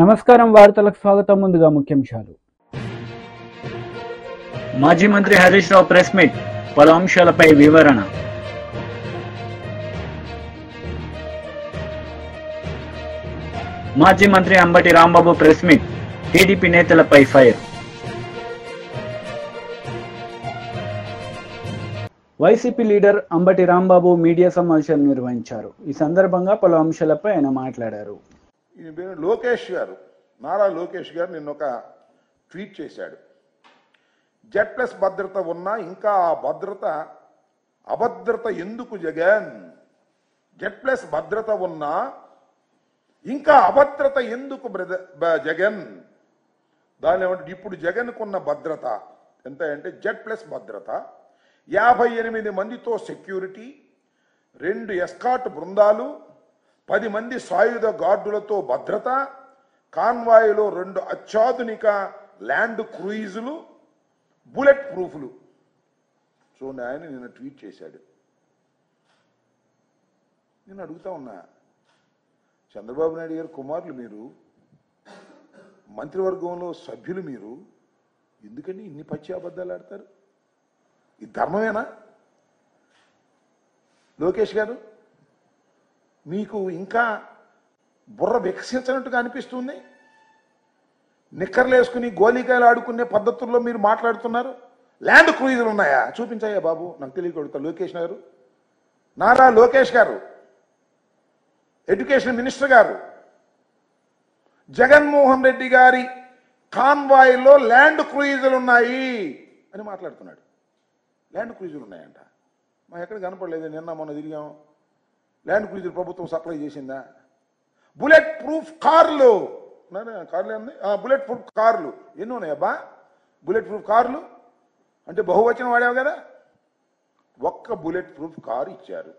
నమస్కారం వార్తలకు స్వాగతం. ముందుగా ముఖ్యాంశాలు. మాజీ మంత్రి హరీష్ రావు ప్రెస్ మీట్, పలు అంశాలపై వివరణ. మాజీ మంత్రి Ambati Rambabu press meet, TDP నేతలపై fire. YCP leader Ambati Rambabu media సమావేశం నిర్వహించారు. ఈ సందర్భంగా పలు అంశాలపై ఆయన మాట్లాడారు. లోకేష్ గారు, నారా లోకేష్ గారు నిన్న ఒక ట్వీట్ చేశాడు. Z+ భద్రత ఉన్నా ఇంకా ఆ భద్రత అభద్రత ఎందుకు జగన్? Z+ భద్రత ఉన్నా ఇంకా అభద్రత ఎందుకు జగన్? దాని ఏమంటే ఇప్పుడు జగన్కున్న భద్రత ఎంత అంటే Z+ భద్రత 58 మందితో సెక్యూరిటీ, 2 ఎస్కాట్ బృందాలు, 10 మంది సాయుధ గార్డులతో భద్రత, కాన్వాయ్లో 2 అత్యాధునిక ల్యాండ్ క్రూయిజులు, బుల్లెట్ ప్రూఫ్లు. చూడండి, ఆయన నిన్న ట్వీట్ చేశాడు. నేను అడుగుతా ఉన్నా, చంద్రబాబు నాయుడు గారు కుమారులు మీరు, మంత్రివర్గంలో సభ్యులు మీరు, ఎందుకని ఇన్ని పచ్చి అబద్ధాలు ఆడతారు? ఇది ధర్మమేనా? లోకేష్ గారు, మీకు ఇంకా బుర్ర వికసించినట్టుగా అనిపిస్తుంది. నిక్కర్లు వేసుకుని గోలీకాయలు ఆడుకునే పద్ధతుల్లో మీరు మాట్లాడుతున్నారు. ల్యాండ్ క్రూయిజులు ఉన్నాయా? చూపించాయా బాబు, నాకు తెలియకడుగుతా. లోకేష్ గారు, నారా లోకేష్ గారు, ఎడ్యుకేషన్ మినిస్టర్ గారు, జగన్మోహన్ రెడ్డి గారి కాన్వాయ్లో ల్యాండ్ క్రూయిజులు ఉన్నాయి అని మాట్లాడుతున్నాడు. ల్యాండ్ క్రూయిజులు ఉన్నాయంట. మా ఎక్కడ కనపడలేదు, నిన్న మొన్న తిరిగాం. ల్యాండ్ క్రూయిజర్ ప్రభుత్వం సప్లై చేసిందా? బుల్లెట్ ప్రూఫ్ కార్లు, కార్లు ఏంది? బుల్లెట్ ప్రూఫ్ కార్లు ఎన్ని ఉన్నాయబ్బా? బుల్లెట్ ప్రూఫ్ కార్లు అంటే బహువచనం వాడావు కదా. ఒక్క బుల్లెట్ ప్రూఫ్ కారు ఇచ్చారు,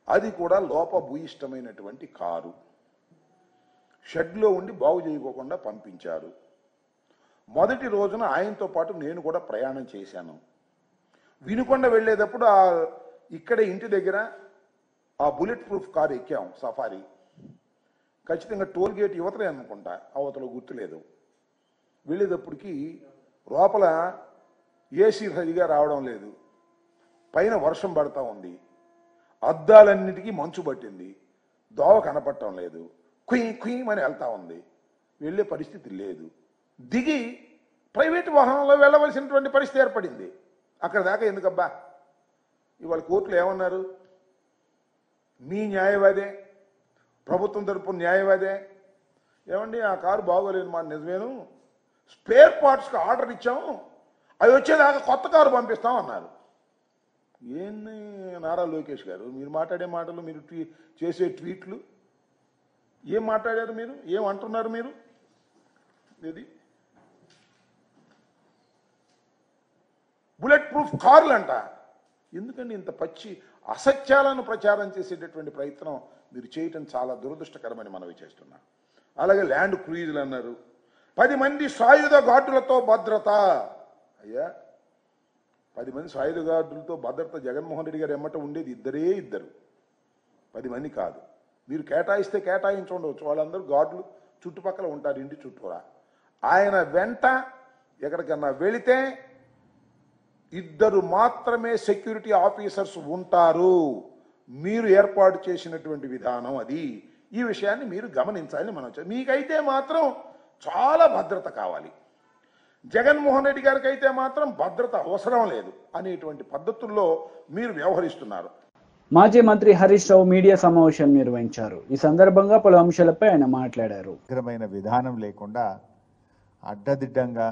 అది కూడా లోపభూయిష్టమైనటువంటి కారు. షెడ్లో ఉండి బాగు చేయకోకుండా పంపించారు. మొదటి రోజున ఆయనతో పాటు నేను కూడా ప్రయాణం చేశాను. వినుకొండ వెళ్ళేటప్పుడు ఇక్కడే ఇంటి దగ్గర ఆ బుల్లెట్ ప్రూఫ్ కారు ఎక్కాం, సఫారీ. ఖచ్చితంగా టోల్ గేట్ యువతలే అనుకుంటా, అవతల గుర్తులేదు. వెళ్ళేటప్పటికి లోపల ఏసీ సరిగా రావడం లేదు, పైన వర్షం పడతా ఉంది, అద్దాలన్నిటికీ మంచు పట్టింది, దోవ కనపడటం లేదు, కుయ్ కుయ్ అని వెళ్తా ఉంది. వెళ్ళే పరిస్థితి లేదు. దిగి ప్రైవేట్ వాహనంలో వెళ్ళవలసినటువంటి పరిస్థితి ఏర్పడింది. అక్కడ దాకా ఎందుకబ్బా? ఇవాళ కోర్టులో ఏమన్నారు? మీ న్యాయవాదే, ప్రభుత్వం తరపున న్యాయవాదే, ఏమండి ఆ కారు బాగోలేదు మాట నిజమేను, స్పేర్ పార్ట్స్కి ఆర్డర్ ఇచ్చాము, అవి వచ్చేదాకా కొత్త కారు పంపిస్తాం అన్నారు. ఏంది నారా లోకేష్ గారు, మీరు మాట్లాడే మాటలు, మీరు చేసే ట్వీట్లు, ఏం మాట్లాడారు మీరు? ఏం అంటున్నారు మీరు? ఇది బుల్లెట్ ప్రూఫ్ కార్లు అంట. ఎందుకండి ఇంత పచ్చి అసత్యాలను ప్రచారం చేసేటటువంటి ప్రయత్నం మీరు చేయటం చాలా దురదృష్టకరమని మనవి చేస్తున్నా. అలాగే ల్యాండ్ క్రూయిజులు అన్నారు. 10 మంది సాయుధ గార్డులతో భద్రత. అయ్యా, 10 మంది సాయుధ గార్డులతో భద్రత జగన్మోహన్ రెడ్డి గారు ఎమ్మట ఉండేది ఇద్దరు, 10 మంది కాదు. మీరు కేటాయిస్తే కేటాయించుండవచ్చు, వాళ్ళందరూ గార్డులు చుట్టుపక్కల ఉంటారు, ఇంటి చుట్టూరా. ఆయన వెంట ఎక్కడికన్నా వెళితే 2 మాత్రమే సెక్యూరిటీ ఆఫీసర్స్ ఉంటారు. మీరు ఏర్పాటు చేసినటువంటి విధానం అది. ఈ విషయాన్ని మీరు గమనించాలని మనం. మీకైతే మాత్రం చాలా భద్రత కావాలి, జగన్మోహన్ రెడ్డి గారికి అయితే మాత్రం భద్రత అవసరం లేదు అనేటువంటి పద్ధతుల్లో మీరు వ్యవహరిస్తున్నారు. మాజీ మంత్రి హరీష్ రావు మీడియా సమావేశం నిర్వహించారు. ఈ సందర్భంగా పలు అంశాలపై ఆయన మాట్లాడారు. విధానం లేకుండా అడ్డదిడ్డంగా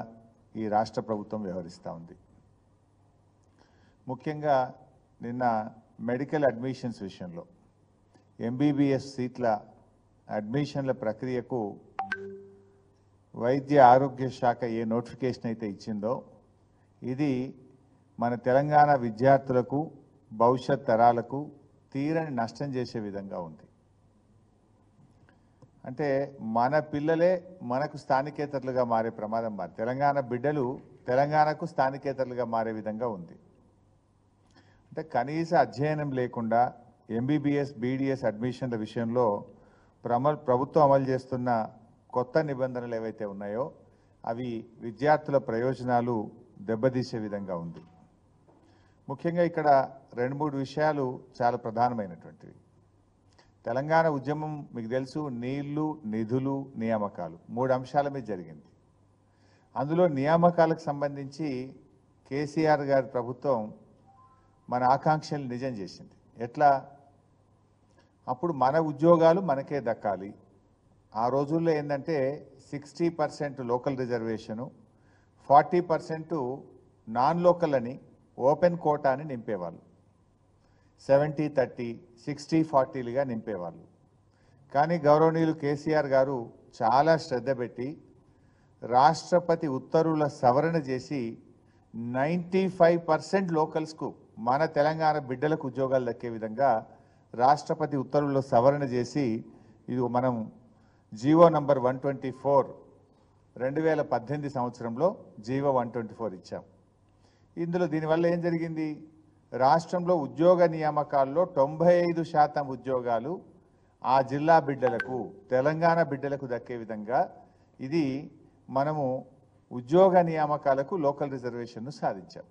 ఈ రాష్ట్ర ప్రభుత్వం వ్యవహరిస్తూ ఉంది. ముఖ్యంగా నిన్న మెడికల్ అడ్మిషన్స్ విషయంలో MBBS సీట్ల అడ్మిషన్ల ప్రక్రియకు వైద్య ఆరోగ్య శాఖ ఏ నోటిఫికేషన్ అయితే ఇచ్చిందో ఇది మన తెలంగాణ విద్యార్థులకు, భవిష్యత్ తరాలకు తీరని నష్టం చేసే విధంగా ఉంది. అంటే మన పిల్లలే మనకు స్థానికేతరులుగా మారే ప్రమాదం, తెలంగాణ బిడ్డలు తెలంగాణకు స్థానికేతరులుగా మారే విధంగా ఉంది. అంటే కనీస అధ్యయనం లేకుండా MBBS BDS అడ్మిషన్ల విషయంలో ప్రభుత్వం అమలు చేస్తున్న కొత్త నిబంధనలు ఏవైతే ఉన్నాయో అవి విద్యార్థుల ప్రయోజనాలు దెబ్బతీసే విధంగా ఉంది. ముఖ్యంగా ఇక్కడ 2-3 విషయాలు చాలా ప్రధానమైనటువంటివి. తెలంగాణ ఉద్యమం మీకు తెలుసు, నీళ్లు, నిధులు, నియామకాలు 3 అంశాల మీద జరిగింది. అందులో నియామకాలకు సంబంధించి కేసీఆర్ గారి ప్రభుత్వం మన ఆకాంక్షలు నిజం చేసింది. ఎట్లా? అప్పుడు మన ఉద్యోగాలు మనకే దక్కాలి. ఆ రోజుల్లో ఏంటంటే 60% లోకల్ రిజర్వేషను, 40% నాన్ లోకల్ అని ఓపెన్ కోటాని నింపేవాళ్ళు. 70-30, 60-40లుగా నింపేవాళ్ళు. కానీ గౌరవనీయులు కేసీఆర్ గారు చాలా శ్రద్ధ పెట్టి రాష్ట్రపతి ఉత్తర్వుల సవరణ చేసి 95% లోకల్స్కు, మన తెలంగాణ బిడ్డలకు ఉద్యోగాలు దక్కే విధంగా రాష్ట్రపతి ఉత్తర్వుల్లో సవరణ చేసి ఇది మనం జీవో నంబర్ 124 2018 సంవత్సరంలో జీవో 124 ఇచ్చాం. ఇందులో దీనివల్ల ఏం జరిగింది? రాష్ట్రంలో ఉద్యోగ నియామకాల్లో 95% ఉద్యోగాలు ఆ జిల్లా బిడ్డలకు, తెలంగాణ బిడ్డలకు దక్కే విధంగా ఇది మనము ఉద్యోగ నియామకాలకు లోకల్ రిజర్వేషన్ను సాధించాం.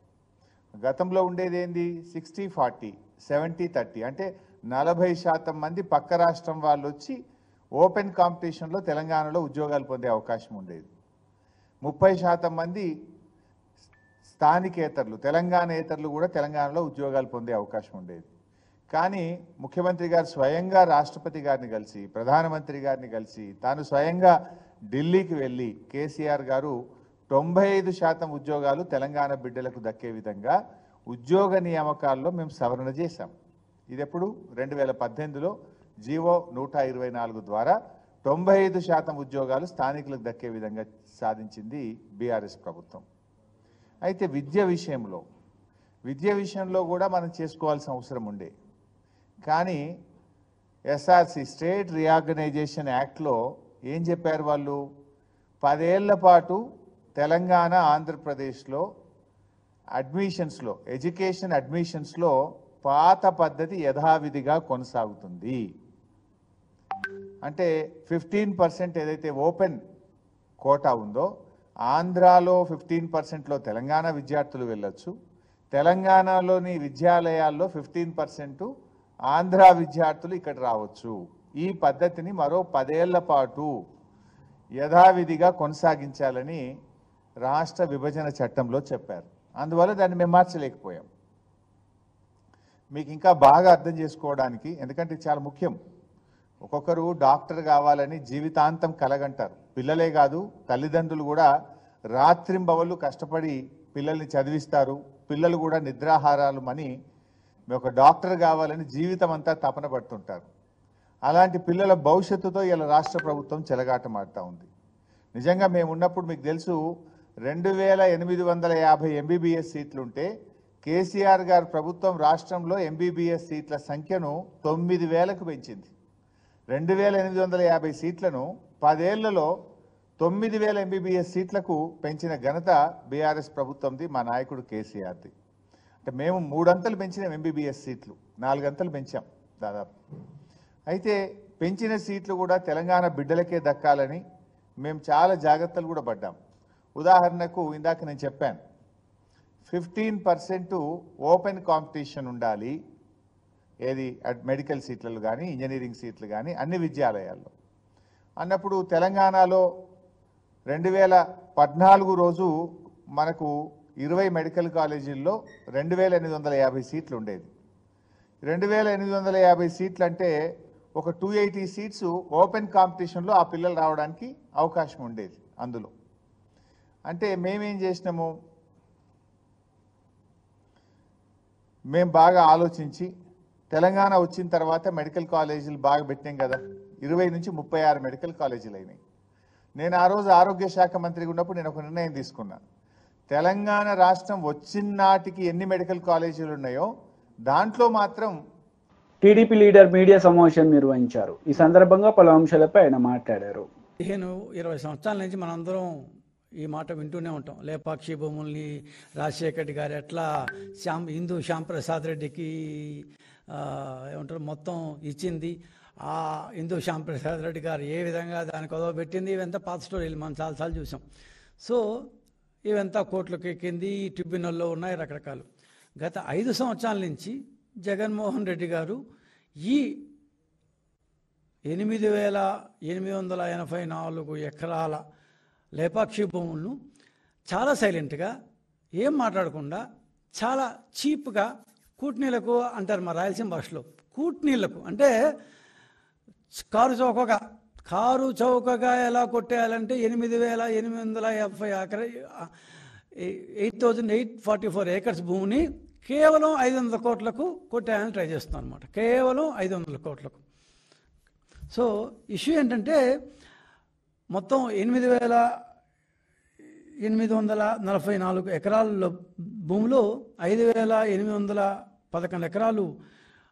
గతంలో ఉండేది ఏంది? 60-40, 70-30, అంటే 40% మంది పక్క రాష్ట్రం వాళ్ళు వచ్చి ఓపెన్ కాంపిటీషన్లో తెలంగాణలో ఉద్యోగాలు పొందే అవకాశం ఉండేది. 30% మంది స్థానికేతరులు, తెలంగాణేతరులు కూడా తెలంగాణలో ఉద్యోగాలు పొందే అవకాశం ఉండేది. కానీ ముఖ్యమంత్రి గారు స్వయంగా రాష్ట్రపతి గారిని కలిసి, ప్రధానమంత్రి గారిని కలిసి, తాను స్వయంగా ఢిల్లీకి వెళ్ళి కేసీఆర్ గారు 95% ఉద్యోగాలు తెలంగాణ బిడ్డలకు దక్కే విధంగా ఉద్యోగ నియామకాల్లో మేము సవరణ చేశాం. ఇది ఎప్పుడు? 2018లో జీవో 124 ద్వారా 95% ఉద్యోగాలు స్థానికులకు దక్కే విధంగా సాధించింది బీఆర్ఎస్ ప్రభుత్వం. అయితే విద్య విషయంలో కూడా మనం చేసుకోవాల్సిన అవసరం ఉండే. కానీ ఎస్ఆర్సి స్టేట్ రీఆర్గనైజేషన్ యాక్ట్లో ఏం చెప్పారు వాళ్ళు? 10 ఏళ్ల పాటు తెలంగాణ, ఆంధ్రప్రదేశ్లో అడ్మిషన్స్లో, ఎడ్యుకేషన్ అడ్మిషన్స్లో పాత పద్ధతి యథావిధిగా కొనసాగుతుంది. అంటే 15% ఏదైతే ఓపెన్ కోటా ఉందో, ఆంధ్రాలో 15%లో తెలంగాణ విద్యార్థులు వెళ్ళొచ్చు, తెలంగాణలోని విద్యాలయాల్లో 15% ఆంధ్ర విద్యార్థులు ఇక్కడ రావచ్చు. ఈ పద్ధతిని మరో 10 ఏళ్ల పాటు యథావిధిగా కొనసాగించాలని రాష్ట్ర విభజన చట్టంలో చెప్పారు. అందువల్ల దాన్ని మేము మార్చలేకపోయాం. మీకు ఇంకా బాగా అర్థం చేసుకోవడానికి, ఎందుకంటే ఇది చాలా ముఖ్యం. ఒక్కొక్కరు డాక్టర్ కావాలని జీవితాంతం కలగంటారు. పిల్లలే కాదు, తల్లిదండ్రులు కూడా రాత్రింబవళ్ళు కష్టపడి పిల్లల్ని చదివిస్తారు. పిల్లలు కూడా నిద్రాహారాలు అని ఒక డాక్టర్ కావాలని జీవితం అంతా తపన పడుతుంటారు. అలాంటి పిల్లల భవిష్యత్తుతో ఇలా రాష్ట్ర ప్రభుత్వం చెలగాటమాడుతూ ఉంది. నిజంగా మేము ఉన్నప్పుడు మీకు తెలుసు 2850 ఎంబీబీఎస్ సీట్లుంటే కేసీఆర్ గారి ప్రభుత్వం రాష్ట్రంలో ఎంబీబీఎస్ సీట్ల సంఖ్యను 9000కు పెంచింది. 2850 సీట్లను 10 ఏళ్లలో 9000 ఎంబీబీఎస్ సీట్లకు పెంచిన ఘనత బీఆర్ఎస్ ప్రభుత్వంది, మా నాయకుడు కేసీఆర్ది. అంటే మేము 3 అంతలు పెంచిన ఎంబీబీఎస్ సీట్లు, 4 అంతలు పెంచాం దాదాపు. అయితే పెంచిన సీట్లు కూడా తెలంగాణ బిడ్డలకే దక్కాలని మేము చాలా జాగ్రత్తలు కూడా పడ్డాం. ఉదాహరణకు ఇందాక నేను చెప్పాను, 15% ఓపెన్ కాంపిటీషన్ ఉండాలి. ఏది? మెడికల్ సీట్లలో కానీ, ఇంజనీరింగ్ సీట్లు కానీ అన్ని విద్యాలయాల్లో అన్నప్పుడు తెలంగాణలో 2014 రోజు మనకు 20 మెడికల్ కాలేజీల్లో 2850 సీట్లు ఉండేది. 2850 సీట్లు అంటే ఒక 280 సీట్స్ ఓపెన్ కాంపిటీషన్లో ఆ పిల్లలు రావడానికి అవకాశం ఉండేది. అందులో అంటే మేమేం చేసినాము, మేము బాగా ఆలోచించి తెలంగాణ వచ్చిన తర్వాత మెడికల్ కాలేజీలు బాగా పెట్టాం కదా, 20 నుంచి 36 మెడికల్ కాలేజీలు అయినాయి. నేను ఆ రోజు ఆరోగ్య శాఖ మంత్రిగా ఉన్నప్పుడు నేను ఒక నిర్ణయం తీసుకున్నా. తెలంగాణ రాష్ట్రం వచ్చిన నాటికి ఎన్ని మెడికల్ కాలేజీలు ఉన్నాయో దాంట్లో మాత్రం. టీడీపీ లీడర్ మీడియా సమావేశం నిర్వహించారు. ఈ సందర్భంగా పలు అంశాలపై ఆయన మాట్లాడారు. 15-20 సంవత్సరాల నుంచి మనందరం ఈ మాట వింటూనే ఉంటాం. లేపాక్షి భూముల్ని రాజశేఖర్ రెడ్డి గారు ఎట్లా హిందూ శ్యాంప్రసాద్ రెడ్డికి ఏమంటారు మొత్తం ఇచ్చింది. ఇందు శ్యాంప్రసాద్ రెడ్డి గారు ఏ విధంగా దాన్ని కొదవబెట్టింది, ఇవంతా పాత స్టోరీలు మనం చాలాసార్లు చూసాం. సో ఇవంతా కోర్టులకు ఎక్కింది, ఈ ట్రిబ్యునల్లో ఉన్నాయి రకరకాలు. గత 5 సంవత్సరాల నుంచి జగన్మోహన్ రెడ్డి గారు ఈ 8,884 ఎకరాల లేపాక్షి భూములను చాలా సైలెంట్గా ఏం మాట్లాడకుండా చాలా చీప్గా కూట్నీలకు అంటారు మా రాయలసీమ భాషలో, కూట్నీళ్లకు అంటే కారు చౌకగా ఎలా కొట్టేయాలంటే 8,844 ఏకర్స్ భూమిని కేవలం 500 కోట్లకు కొట్టేయాలని ట్రై చేస్తున్నాం అనమాట. కేవలం 500 కోట్లకు. సో ఇష్యూ ఏంటంటే మొత్తం 8,844 ఎకరాల భూములు 5,811 ఎకరాలు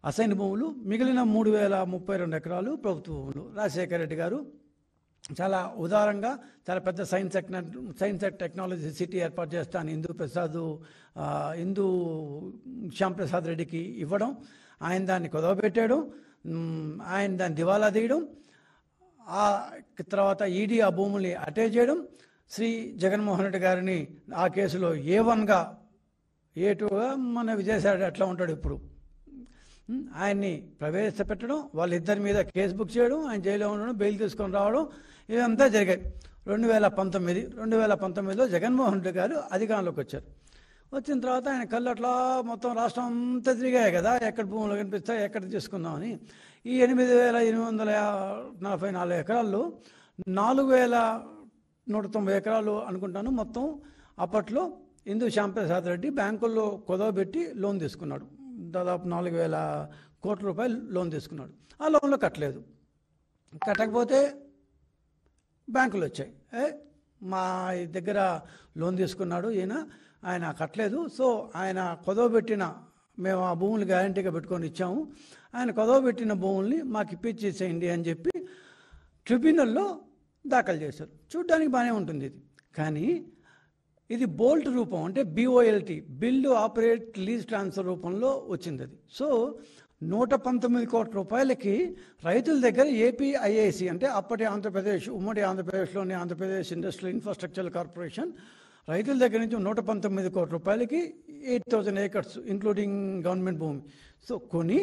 అసైన్ భూములు, మిగిలిన 3,032 ఎకరాలు ప్రభుత్వ భూములు. రాజశేఖర రెడ్డి గారు చాలా ఉదారంగా చాలా పెద్ద సైన్స్ అండ్ టెక్నాలజీ సిటీ ఏర్పాటు చేస్తాను ఇందు శ్యాంప్రసాద్ రెడ్డికి ఇవ్వడం, ఆయన దాన్ని కుదవబెట్టడం, ఆయన దాన్ని దివాలా తీయడం, ఆ తర్వాత ఈడీ ఆ భూముల్ని అటాచ్ చేయడం, శ్రీ జగన్మోహన్ రెడ్డి గారిని ఆ కేసులో A1గా A2గా మన విజయసాయి అట్లా ఉంటాడు ఇప్పుడు, ఆయన్ని ప్రవేశపెట్టడం, వాళ్ళిద్దరి మీద కేసు బుక్ చేయడం, ఆయన జైల్లో ఉండడం, బెయిల్ తీసుకొని రావడం, ఇదంతా జరిగాయి. 2019లో జగన్మోహన్ రెడ్డి గారు అధికారంలోకి వచ్చారు. వచ్చిన తర్వాత ఆయన కళ్ళు అట్లా మొత్తం రాష్ట్రం అంతా తిరిగాయి కదా, ఎక్కడ భూములు కనిపిస్తాయి, ఎక్కడ తీసుకుందామని. ఈ 8,844 ఎకరాల్లో 4,190 ఎకరాలు అనుకుంటాను మొత్తం అప్పట్లో ఇందు శ్యాంప్రసాద్ రెడ్డి బ్యాంకుల్లో కుదవబెట్టి లోన్ తీసుకున్నాడు. దాదాపు 4,000 కోట్ల రూపాయలు లోన్ తీసుకున్నాడు. ఆ లోన్లో కట్టకపోతే బ్యాంకులు వచ్చాయి, మా దగ్గర లోన్ తీసుకున్నాడు ఆయన కట్టలేదు, సో ఆయన కుదవబెట్టిన, మేము ఆ భూములు గ్యారంటీగా పెట్టుకొని ఇచ్చాము, ఆయన కుదవబెట్టిన భూముల్ని మాకు ఇప్పించేసేయండి అని చెప్పి ట్రిబ్యునల్లో దాఖలు చేశారు. చూడ్డానికి బాగానే ఉంటుంది ఇది, కానీ ఇది బోల్ట్ రూపం, అంటే BOLT, build operate lease transfer రూపంలో వచ్చింది అది. సో 119 కోట్ల రూపాయలకి రైతుల దగ్గర APIIC అంటే అప్పటి ఆంధ్రప్రదేశ్, ఉమ్మడి ఆంధ్రప్రదేశ్లోని ఆంధ్రప్రదేశ్ ఇండస్ట్రియల్ ఇన్ఫ్రాస్ట్రక్చర్ కార్పొరేషన్ రైతుల దగ్గర నుంచి 119 కోట్ల రూపాయలకి 8,000 ఏకర్స్ ఇంక్లూడింగ్ గవర్నమెంట్ భూమి. సో కొని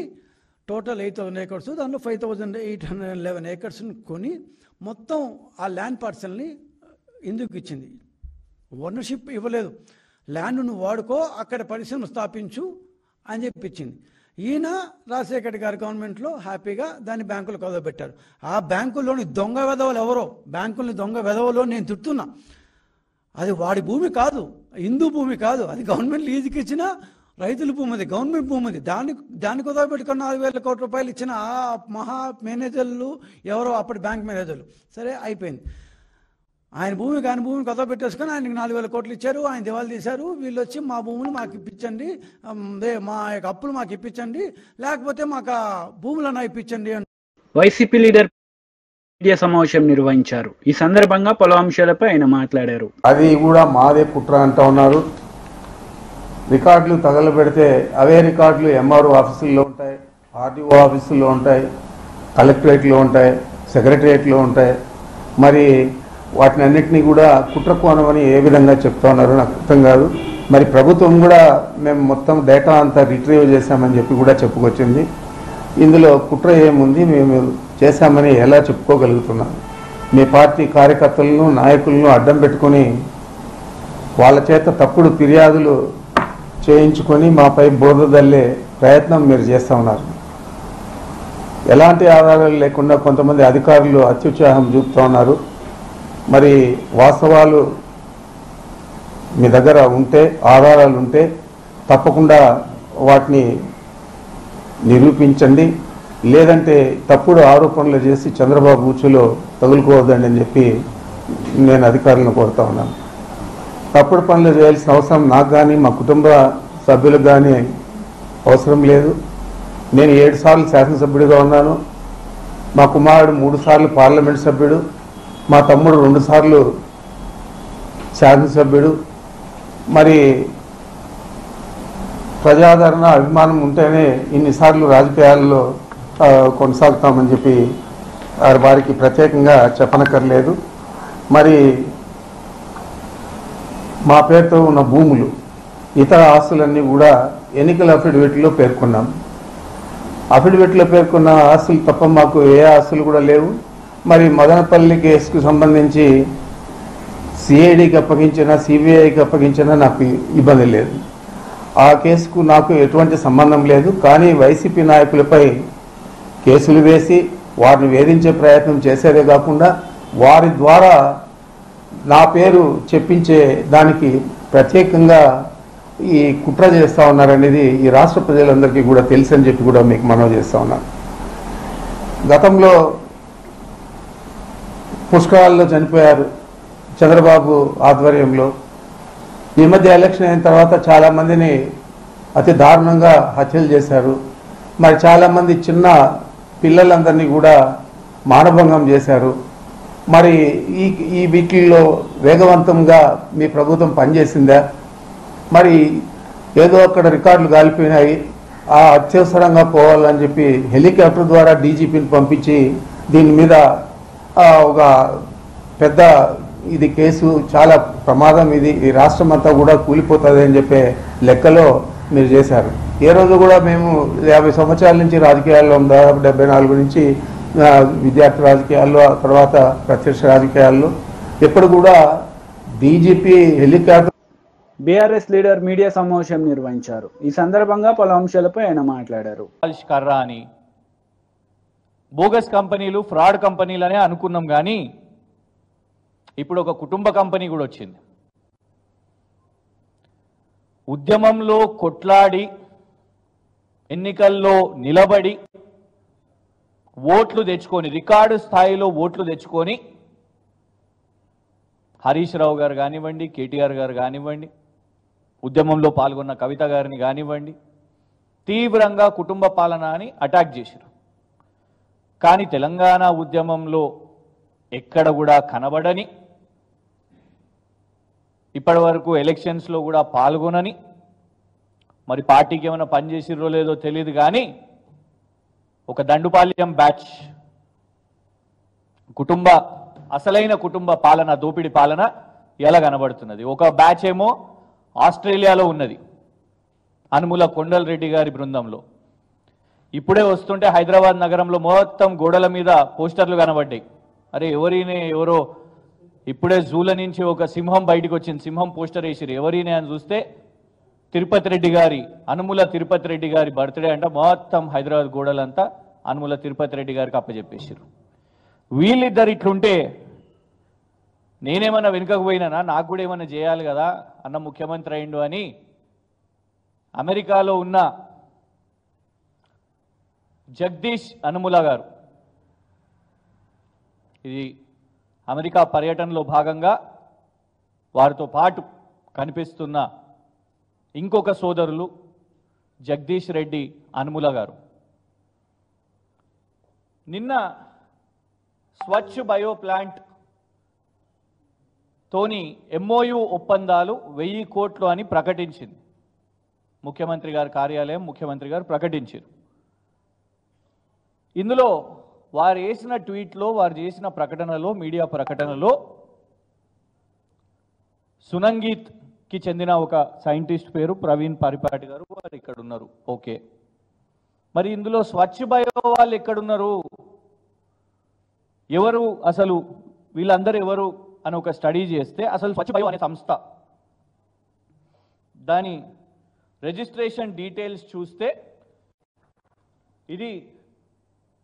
టోటల్ 8,000 ఏకర్స్, దాంట్లో 5,811 ఏకర్స్ని కొని మొత్తం ఆ ల్యాండ్ పార్సల్ని ఎందుకు ఇచ్చింది. ఓనర్షిప్ ఇవ్వలేదు, ల్యాండ్ నువ్వు వాడుకో, అక్కడ పరిశ్రమ స్థాపించు అని చెప్పించింది. ఈయన రాజశేఖర్ గారి గవర్నమెంట్లో హ్యాపీగా దాన్ని బ్యాంకులు కుదవబెట్టారు. ఆ బ్యాంకుల్లోని దొంగ వెధవలు ఎవరో, బ్యాంకుల్ని దొంగ వెధవలో నేను తిడుతున్నా, అది వాడి భూమి కాదు, హిందూ భూమి కాదు, అది గవర్నమెంట్ లీజుకి ఇచ్చిన రైతుల భూమి, అది గవర్నమెంట్ భూమి. అది దాన్ని కుదవబెట్టుకుని 4,000 కోట్ల రూపాయలు ఇచ్చిన ఆ మహా మేనేజర్లు ఎవరో అప్పటి బ్యాంక్ మేనేజర్లు. సరే అయిపోయింది, ఆయన భూమి కాని భూమిని కొత్త పెట్టేసుకొని ఆయనకి 4,000 కోట్లు ఇచ్చారు, ఆయన దివాళు తీశారు. వీళ్ళు వచ్చి మా భూములు మాకు ఇప్పించండి, మా యొక్క అప్పులు మాకు ఇప్పించండి, లేకపోతే మాకు ఆ భూములను ఇప్పించండి అని వైసీపీ లీడర్ మీడియా సమావేశం నిర్వహించారు. ఈ సందర్భంగా పలు అంశాలపై ఆయన మాట్లాడారు. అది కూడా మాదే కుట్ర అంటా ఉన్నారు. రికార్డులు తగలబెడితే అవే రికార్డులు MRO ఆఫీసుల్లో ఉంటాయి, RDO ఆఫీసుల్లో ఉంటాయి, కలెక్టరేట్లో ఉంటాయి, సెక్రటరియట్లో ఉంటాయి. మరి వాటిని అన్నింటినీ కూడా కుట్ర కోణమని ఏ విధంగా చెప్తా ఉన్నారో నాకు అర్థం కాదు. మరి ప్రభుత్వం కూడా మేము మొత్తం డేటా అంతా రిట్రీవ్ చేశామని చెప్పి కూడా చెప్పుకొచ్చింది. ఇందులో కుట్ర ఏముంది, మేము చేశామని ఎలా చెప్పుకోగలుగుతున్నాం? మీ పార్టీ కార్యకర్తలను, నాయకులను అడ్డం పెట్టుకొని వాళ్ళ చేత తప్పుడు ఫిర్యాదులు చేయించుకొని మాపై బోర్డు దల్లే ప్రయత్నం మీరు చేస్తూ ఉన్నారు. ఎలాంటి ఆధారాలు లేకుండా కొంతమంది అధికారులు అత్యుత్సాహం చూపుతూ ఉన్నారు. మరి వాస్తవాలు మీ దగ్గర ఉంటే, ఆధారాలు ఉంటే తప్పకుండా వాటిని నిరూపించండి, లేదంటే తప్పుడు ఆరోపణలు చేసి చంద్రబాబు ఉచ్చులో తగులుకోవద్దండి అని చెప్పి నేను అధికారులను కోరుతా ఉన్నాను. తప్పుడు పనులు చేయాల్సిన అవసరం నాకు కానీ మా కుటుంబ సభ్యులకు కానీ అవసరం లేదు. నేను 7 సార్లు శాసనసభ్యుడిగా ఉన్నాను, మా కుమారుడు 3 సార్లు పార్లమెంట్ సభ్యుడు, మా తమ్ముడు 2 సార్లు శాసనసభ్యుడు. మరి ప్రజాదరణ, అభిమానం ఉంటేనే ఇన్నిసార్లు రాజకీయాల్లో కొనసాగుతామని చెప్పి వారికి ప్రత్యేకంగా చెప్పనక్కర్లేదు. మరి మా పేరుతో ఉన్న భూములు, ఇతర ఆస్తులన్నీ కూడా ఎన్నికల అఫిడవిట్లో పేర్కొన్నాం. అఫిడవిట్లో పేర్కొన్న ఆస్తులు తప్ప మాకు ఏ ఆస్తులు కూడా లేవు. మరి మదనపల్లి కేసుకు సంబంధించి సిఐడికి అప్పగించిన, సిబిఐకి అప్పగించిన నాకు ఇబ్బంది లేదు. ఆ కేసుకు నాకు ఎటువంటి సంబంధం లేదు. కానీ వైసీపీ నాయకులపై కేసులు వేసి వారిని వేధించే ప్రయత్నం చేసేదే కాకుండా వారి ద్వారా నా పేరు చెప్పించే దానికి ప్రత్యేకంగా ఈ కుట్ర చేస్తూ ఉన్నారనేది ఈ రాష్ట్ర ప్రజలందరికీ కూడా తెలుసని చెప్పి కూడా మీకు మనవి చేస్తూ ఉన్నాను. గతంలో పుష్కరాల్లో చనిపోయారు చంద్రబాబు ఆధ్వర్యంలో. ఈ మధ్య ఎలక్షన్ అయిన తర్వాత చాలామందిని అతి దారుణంగా హత్యలు చేశారు. మరి చాలామంది చిన్న పిల్లలందరినీ కూడా మానభంగం చేశారు. మరి ఈ వీటిల్లో వేగవంతంగా మీ ప్రభుత్వం పనిచేసిందా? మరి ఏదో అక్కడ రికార్డులు కాలిపోయినాయి, ఆ అత్యవసరంగా పోవాలని చెప్పి హెలికాప్టర్ ద్వారా డీజీపీని పంపించి దీని మీద ఒక పెద్ద ఇది కేసు చాలా ప్రమాదం, ఇది ఈ రాష్ట్రం అంతా కూడా కూలిపోతుంది అని చెప్పే లెక్కలో మీరు చేశారు. ఏ రోజు కూడా మేము 50 సంవత్సరాల నుంచి రాజకీయాల్లో దాదాపు 74 నుంచి విద్యార్థి రాజకీయాల్లో, తర్వాత ప్రత్యక్ష రాజకీయాల్లో ఎప్పుడు కూడా DGP helicopter. BRS leader media సమావేశం నిర్వహించారు. ఈ సందర్భంగా పలు అంశాలపై ఆయన మాట్లాడారు. కర్రా అని బోగస్ కంపెనీలు, ఫ్రాడ్ కంపెనీలు అనే అనుకున్నాం, కానీ ఇప్పుడు ఒక కుటుంబ కంపెనీ కూడా వచ్చింది. ఉద్యమంలో కొట్లాడి ఎన్నికల్లో నిలబడి ఓట్లు తెచ్చుకొని, రికార్డు స్థాయిలో ఓట్లు తెచ్చుకొని హరీష్ రావు గారు కానివ్వండి, కేటీఆర్ గారు కానివ్వండి, ఉద్యమంలో పాల్గొన్న కవిత గారిని కానివ్వండి, తీవ్రంగా కుటుంబ పాలన అని అటాక్ చేశారు. కానీ తెలంగాణ ఉద్యమంలో ఎక్కడ కూడా కనబడని, ఇప్పటి వరకు ఎలక్షన్స్లో కూడా పాల్గొనని, మరి పార్టీకి ఏమైనా పనిచేసిర్రో లేదో తెలియదు, కానీ ఒక దండుపాల్యం బ్యాచ్ అసలైన కుటుంబ పాలన, దోపిడి పాలన ఎలా కనబడుతున్నది. ఒక బ్యాచ్ ఏమో ఆస్ట్రేలియాలో ఉన్నది, అనుముల కొండల్ రెడ్డి గారి బృందంలో. ఇప్పుడే వస్తుంటే హైదరాబాద్ నగరంలో మొత్తం గోడల మీద పోస్టర్లు కనబడ్డాయి. అరే ఎవరో ఇప్పుడే జూల నుంచి ఒక సింహం బయటకు వచ్చింది, సింహం పోస్టర్ వేసిరు. ఎవరినే అని చూస్తే తిరుపతి రెడ్డి గారి, అనుముల తిరుపతి రెడ్డి గారి బర్త్డే అంట. మొత్తం హైదరాబాద్ గోడలంతా అనుముల తిరుపతి రెడ్డి గారికి అప్పచెప్పేసారు. వీళ్ళిద్దరు ఇట్లుంటే నేనేమన్నా వెనుకకు పోయినానా, నాకు కూడా ఏమన్నా చేయాలి కదా, అన్న ముఖ్యమంత్రి అయిండు అని అమెరికాలో ఉన్న జగదీష్ అనుముల గారు, ఇది అమెరికా పర్యటనలో భాగంగా వారితో పాటు కనిపిస్తున్న ఇంకొక సోదరులు జగదీష్ రెడ్డి అనుముల గారు నిన్న స్వచ్ఛ బయో ప్లాంట్ తోని ఎంఓయు ఒప్పందాలు 1000 కోట్లు అని ప్రకటించింది ముఖ్యమంత్రి గారి కార్యాలయం. ముఖ్యమంత్రి గారు ప్రకటించారు. ఇందులో వారు వేసిన ట్వీట్లో, వారు చేసిన ప్రకటనలో, మీడియా ప్రకటనలో సునంగీత్కి చెందిన ఒక సైంటిస్ట్ పేరు ప్రవీణ్ పరిపాటి గారు, వారు ఇక్కడ ఉన్నారు. ఓకే, మరి ఇందులో స్వచ్ఛ బయో వాళ్ళు ఎక్కడున్నారు, ఎవరు అసలు, వీళ్ళందరూ ఎవరు అని ఒక స్టడీ చేస్తే అసలు స్వచ్ఛ బయో అనే సంస్థ దాని రిజిస్ట్రేషన్ డీటెయిల్స్ చూస్తే ఇది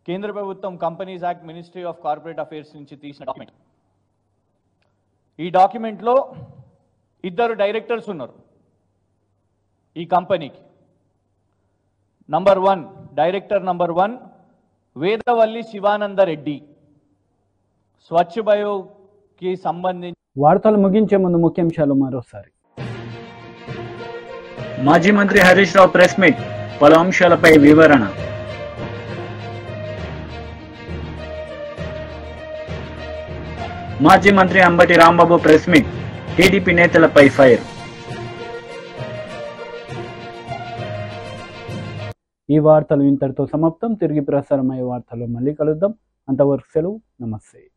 కేంద్ర ప్రభుత్వం companies act, ministry of corporate affairs నుంచి తీసిన డాక్యుమెంట్. ఈ డాక్యుమెంట్లో 2 డైరెక్టర్స్ ఉన్నారు ఈ కంపెనీకి. Director number 1 Vedavalli Sivananda Reddy. స్వచ్ఛ బయోకి సంబంధించి వార్తలు ముగించే ముందు ముఖ్యాంశాలు మరోసారి. మాజీ మంత్రి హరీష్ రావు ప్రెస్ మీట్, పలు అంశాలపై వివరణ. మాజీ మంత్రి Ambati Rambabu press meet, TDP నేతలపై ఫైర్. ఈ వార్తలు ఇంతటితో సమాప్తం. తిరిగి ప్రసారమయ్యే వార్తల్లో మళ్ళీ కలుద్దాం. అంతవరకు సెలవు. నమస్తే.